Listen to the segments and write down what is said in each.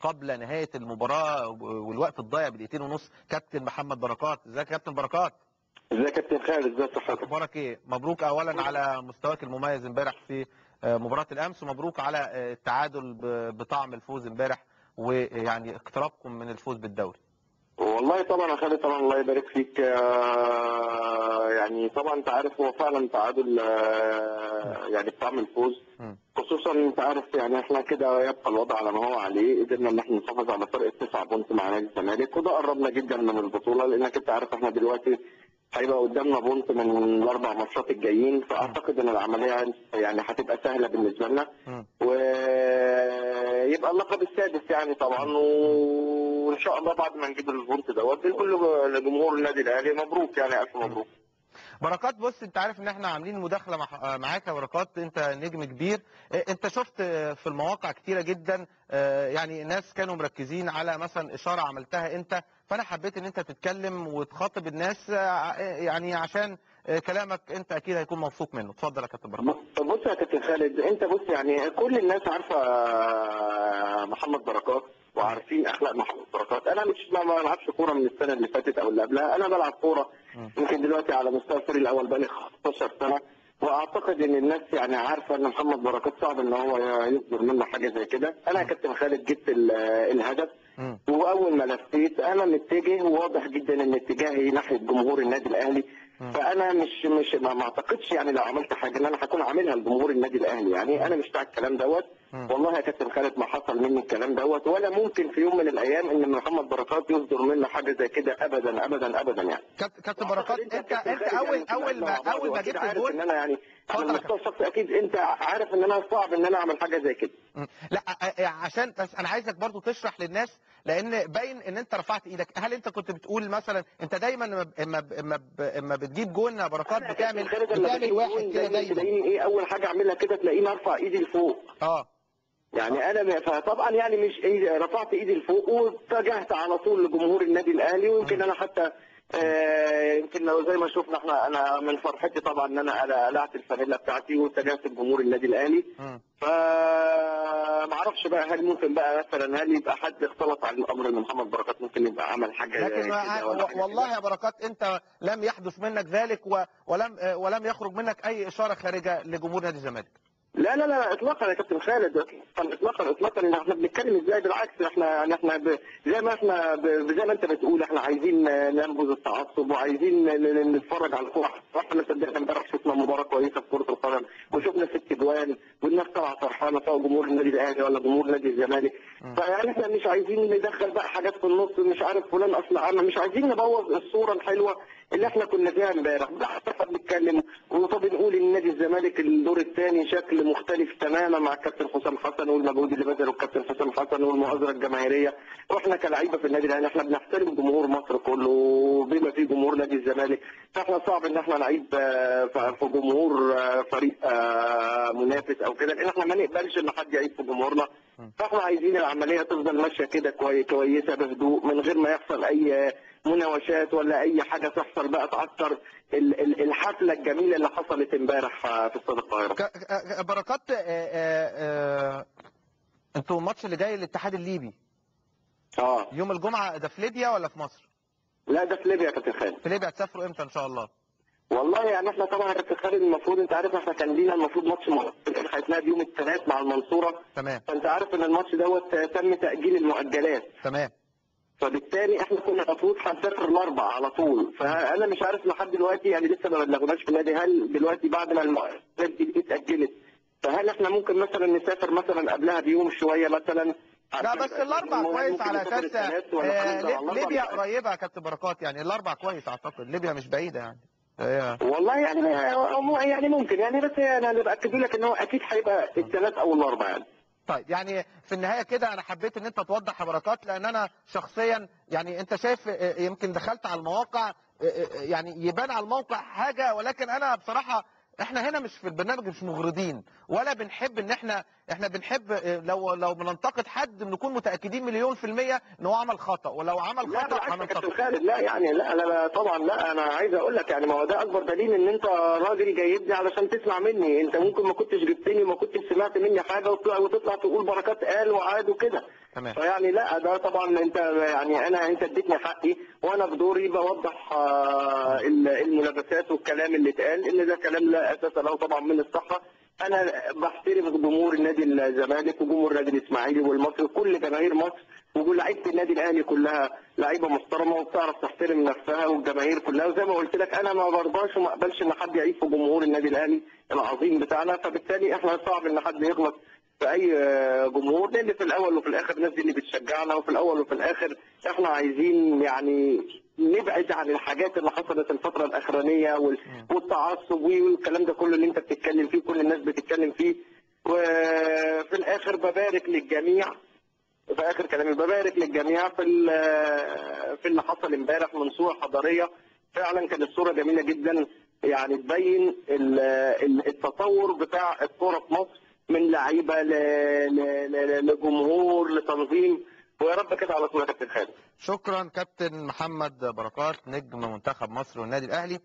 قبل نهايه المباراه والوقت الضايع بدقيقتين ونص كابتن محمد بركات. ازيك يا كابتن بركات؟ ازيك يا كابتن خالد؟ ازي صحتك؟ اخبارك ايه؟ مبروك اولا على مستواك المميز امبارح في مباراه الامس، ومبروك على التعادل بطعم الفوز امبارح، ويعني اقترابكم من الفوز بالدوري. والله طبعا يا خالد، طبعا الله يبارك فيك. يعني طبعا انت عارف هو فعلا تعادل يعني بطعم الفوز، خصوصا انت عارف يعني احنا كده يبقى الوضع على ما هو عليه. قدرنا ان احنا نحافظ على فرق 9 بونت مع نادي الزمالك، وده قربنا جدا من البطوله، لانك انت عارف احنا دلوقتي هيبقى قدامنا بونت من الاربع ماتشات الجايين، فاعتقد ان العمليه يعني هتبقى سهله بالنسبه لنا، ويبقى اللقب السادس يعني طبعا. وان شاء الله بعد ما نجيب البونت دوت بنقول لجمهور النادي الاهلي مبروك، يعني الف مبروك. بركات، بص انت عارف ان احنا عاملين مداخله معاك يا بركات، انت نجم كبير، انت شفت في المواقع كتيره جدا يعني الناس كانوا مركزين على مثلا اشاره عملتها انت، فانا حبيت ان انت تتكلم وتخاطب الناس يعني عشان كلامك انت اكيد هيكون موثوق منه. اتفضل يا كابتن بركات. بص يا كابتن خالد، انت بص يعني كل الناس عارفه محمد بركات وعارفين اخلاق محمد بركات. انا مش ما بلعبش كوره من السنه اللي فاتت او اللي قبلها، انا بلعب كوره يمكن دلوقتي على مستوى الفريق الاول بقالي 15 سنه، واعتقد ان الناس يعني عارفه ان محمد بركات صعب ان هو يصدر منه حاجه زي كده. انا يا كابتن خالد جبت الهدف، واول ما لفيت انا متجه، وواضح جدا ان اتجاهي ناحيه جمهور النادي الاهلي. فانا مش ما اعتقدش يعني لو عملت حاجه ان انا هكون عاملها لجمهور النادي الاهلي، يعني انا مش بتاع الكلام دوت. والله يا كابتن خالد ما حصل مني الكلام دوت، ولا ممكن في يوم من الايام ان محمد بركات يصدر منه حاجه زي كده، ابدا ابدا ابدا يعني. كابتن بركات، انت اول ما جبت الجول ان انا يعني على المستوى الشخصي اكيد انت عارف ان انا صعب ان انا اعمل حاجه زي كده. لا عشان بس انا عايزك برضو تشرح للناس، لان باين ان انت رفعت ايدك. هل انت كنت بتقول مثلا انت دايما اما بتجيب جون يا بركات بتعمل واحد كده دايما؟ تلاقيني ايه اول حاجه اعملها كده، تلاقيني ارفع ايدي لفوق. يعني انا فطبعا يعني مش رفعت ايدي لفوق واتجهت على طول لجمهور النادي الاهلي. ويمكن انا حتى يمكن لو زي ما شفنا انا من فرحتي طبعا ان انا قلعت الفانيلا بتاعتي واتجهت لجمهور النادي الاهلي. فما اعرفش بقى هل ممكن بقى مثلا هل يبقى حد اختلط على الامر ان محمد بركات ممكن يبقى عمل حاجه لكن والله يا بركات انت لم يحدث منك ذلك ولم يخرج منك اي اشاره خارجه لجمهور نادي الزمالك. لا لا لا اطلاقا يا كابتن خالد، اطلاقا ان احنا بنتكلم ازاي، بالعكس احنا زي ما زي ما انت بتقول احنا عايزين ننبذ التعصب وعايزين نتفرج على الكوره. احنا صدقنا امبارح شفنا مباراه كويسه في كره القدم، وشفنا 6 جوان والناس طالعه فرحانه، سواء جمهور النادي الاهلي ولا جمهور نادي الزمالك. فيعني احنا مش عايزين ندخل بقى حاجات في النص، مش عارف فلان اصل عامه، مش عايزين نبوظ الصوره الحلوه اللي احنا كنا فيها امبارح. احنا بنتكلم وبنقول ان نادي الزمالك الدور الثاني شكل مختلف تماما مع الكابتن حسام حسن، والمجهود اللي بذله الكابتن حسام حسن والمؤازره الجماهيريه. واحنا كلاعيبه في النادي الاهلي احنا بنحترم جمهور مصر كله بما فيه جمهور نادي الزمالك. فاحنا صعب ان احنا نعيب في جمهور فريق منافس او كده، لان احنا ما نقبلش ان حد يعيب في جمهورنا. فاحنا عايزين العمليه تفضل ماشيه كده كويسه بهدوء، من غير ما يحصل اي مناوشات ولا اي حاجه تحصل بقى تعكر الحفله الجميله اللي حصلت امبارح في استاد القاهره. بركات، انتوا الماتش اللي جاي الاتحاد الليبي يوم الجمعه، ده في ليبيا ولا في مصر؟ لا ده في ليبيا يا كابتن خالد. في ليبيا. هتسافروا امتى ان شاء الله؟ والله يعني احنا طبعا يا كابتن خالد المفروض انت عارف احنا كان لينا المفروض ماتش هيتلعب يوم الثلاث مع المنصوره. تمام. فانت عارف ان الماتش دوت تم تاجيل المؤجلات. تمام. فبالتالي احنا كنا المفروض هنسافر الاربع على طول. فانا مش عارف لحد دلوقتي يعني لسه ما بلغناش في النادي هل دلوقتي بعد ما المؤجلات دي اتاجلت فهل احنا ممكن مثلا نسافر مثلا قبلها بيوم شويه مثلا. لا بس الاربع كويس على اساس ليبيا قريبه يا كابتن بركات، يعني الاربع كويس اعتقد، ليبيا مش بعيده يعني. والله يعني ممكن يعني، بس انا باكد لك ان هو اكيد هيبقى الثلاث او الاربع يعني. طيب يعني في النهايه كده انا حبيت ان انت توضح يا بركات، لان انا شخصيا يعني انت شايف يمكن دخلت على المواقع يعني يبان على الموقع حاجه، ولكن انا بصراحه احنا هنا مش في البرنامج مش مغرضين ولا بنحب ان احنا بنحب لو بننتقد حد بنكون متاكدين مليون في الميه ان هو عمل خطا، ولو عمل خطا هننتقد. خالد لا يعني لا طبعا لا، انا عايز اقول لك يعني ما هو ده اكبر دليل ان انت راجل جايبني علشان تسمع مني. انت ممكن ما كنتش جبتني وما كنتش سمعت مني حاجه وتطلع تقول بركات قال وعاد وكده. تمام. فيعني لا، ده طبعا انت يعني انت اديتني حقي، وانا بدوري بوضح الملابسات والكلام اللي اتقال ان ده كلام لا اساس له طبعا من الصحه. انا بحترم جمهور النادي الزمالك وجمهور النادي الاسماعيلي والمصري وكل جماهير مصر، ولاعيبه النادي الاهلي كلها لعيبه محترمه وبتعرف تحترم نفسها والجماهير كلها. وزي ما قلت لك انا ما برضاش وما اقبلش ان حد يعيب في جمهور النادي الاهلي العظيم بتاعنا، فبالتالي احنا صعب ان حد يغلط في اي جمهور، لان في الاول وفي الاخر الناس دي اللي بتشجعنا، وفي الاول وفي الاخر احنا عايزين يعني نبعد عن الحاجات اللي حصلت الفتره الاخرانيه والتعصب والكلام ده كله اللي انت بتتكلم فيه، كل الناس بتتكلم فيه. وفي الاخر ببارك للجميع، في اخر كلامي ببارك للجميع في اللي حصل امبارح من صوره حضاريه. فعلا كانت صوره جميله جدا، يعني تبين التطور بتاع الكوره في مصر من لعيبه لجمهور لتنظيم، ويا رب كده على طول يا كابتن خالد. شكرا كابتن محمد بركات نجم منتخب مصر والنادي الاهلي.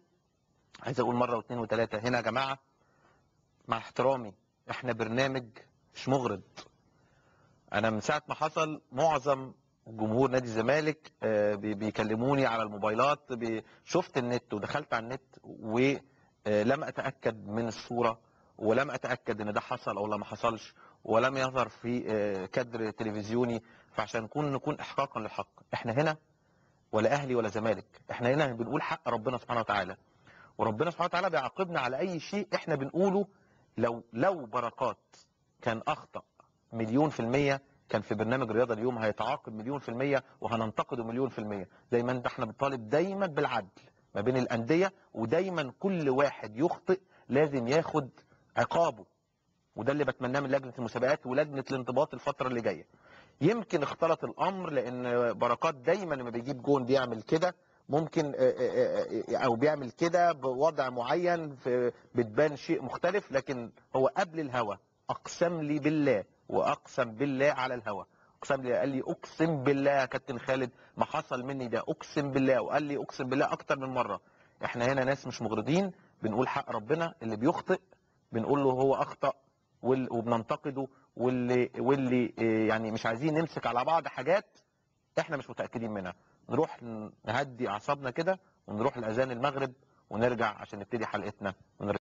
عايز اقول مره واثنين وثلاثه هنا يا جماعه، مع احترامي احنا برنامج مش مغرض. انا من ساعه ما حصل معظم جمهور نادي الزمالك بيكلموني على الموبايلات، شفت النت ودخلت على النت ولم اتاكد من الصوره، ولم اتاكد ان ده حصل او لا ما حصلش، ولم يظهر في كادر تلفزيوني. فعشان نكون احقاقا للحق، احنا هنا ولا اهلي ولا زمالك، احنا هنا بنقول حق ربنا سبحانه وتعالى، وربنا سبحانه وتعالى بيعاقبنا على اي شيء احنا بنقوله. لو بركات كان اخطأ 1,000,000% كان في برنامج رياضة اليوم هيتعاقب 1,000,000%، وهننتقده 1,000,000%. زي ما احنا بنطالب دايما بالعدل ما بين الأندية، ودايما كل واحد يخطئ لازم ياخد عقابه، وده اللي بتمناه من لجنة المسابقات ولجنة الانضباط الفترة اللي جاية. يمكن اختلط الامر لان بركات دايما لما بيجيب جون بيعمل كده، ممكن او بيعمل كده بوضع معين بتبان شيء مختلف، لكن هو قبل الهوا اقسم لي بالله، واقسم بالله على الهوا، اقسم لي، قال لي اقسم بالله يا كابتن خالد ما حصل مني ده، اقسم بالله، وقال لي اقسم بالله اكتر من مره. احنا هنا ناس مش مغرضين، بنقول حق ربنا، اللي بيخطئ بنقول له هو اخطأ وبننتقده، واللي يعني مش عايزين نمسك على بعض حاجات احنا مش متأكدين منها، نروح نهدي اعصابنا كده ونروح لاذان المغرب ونرجع عشان نبتدي حلقتنا ونرجع.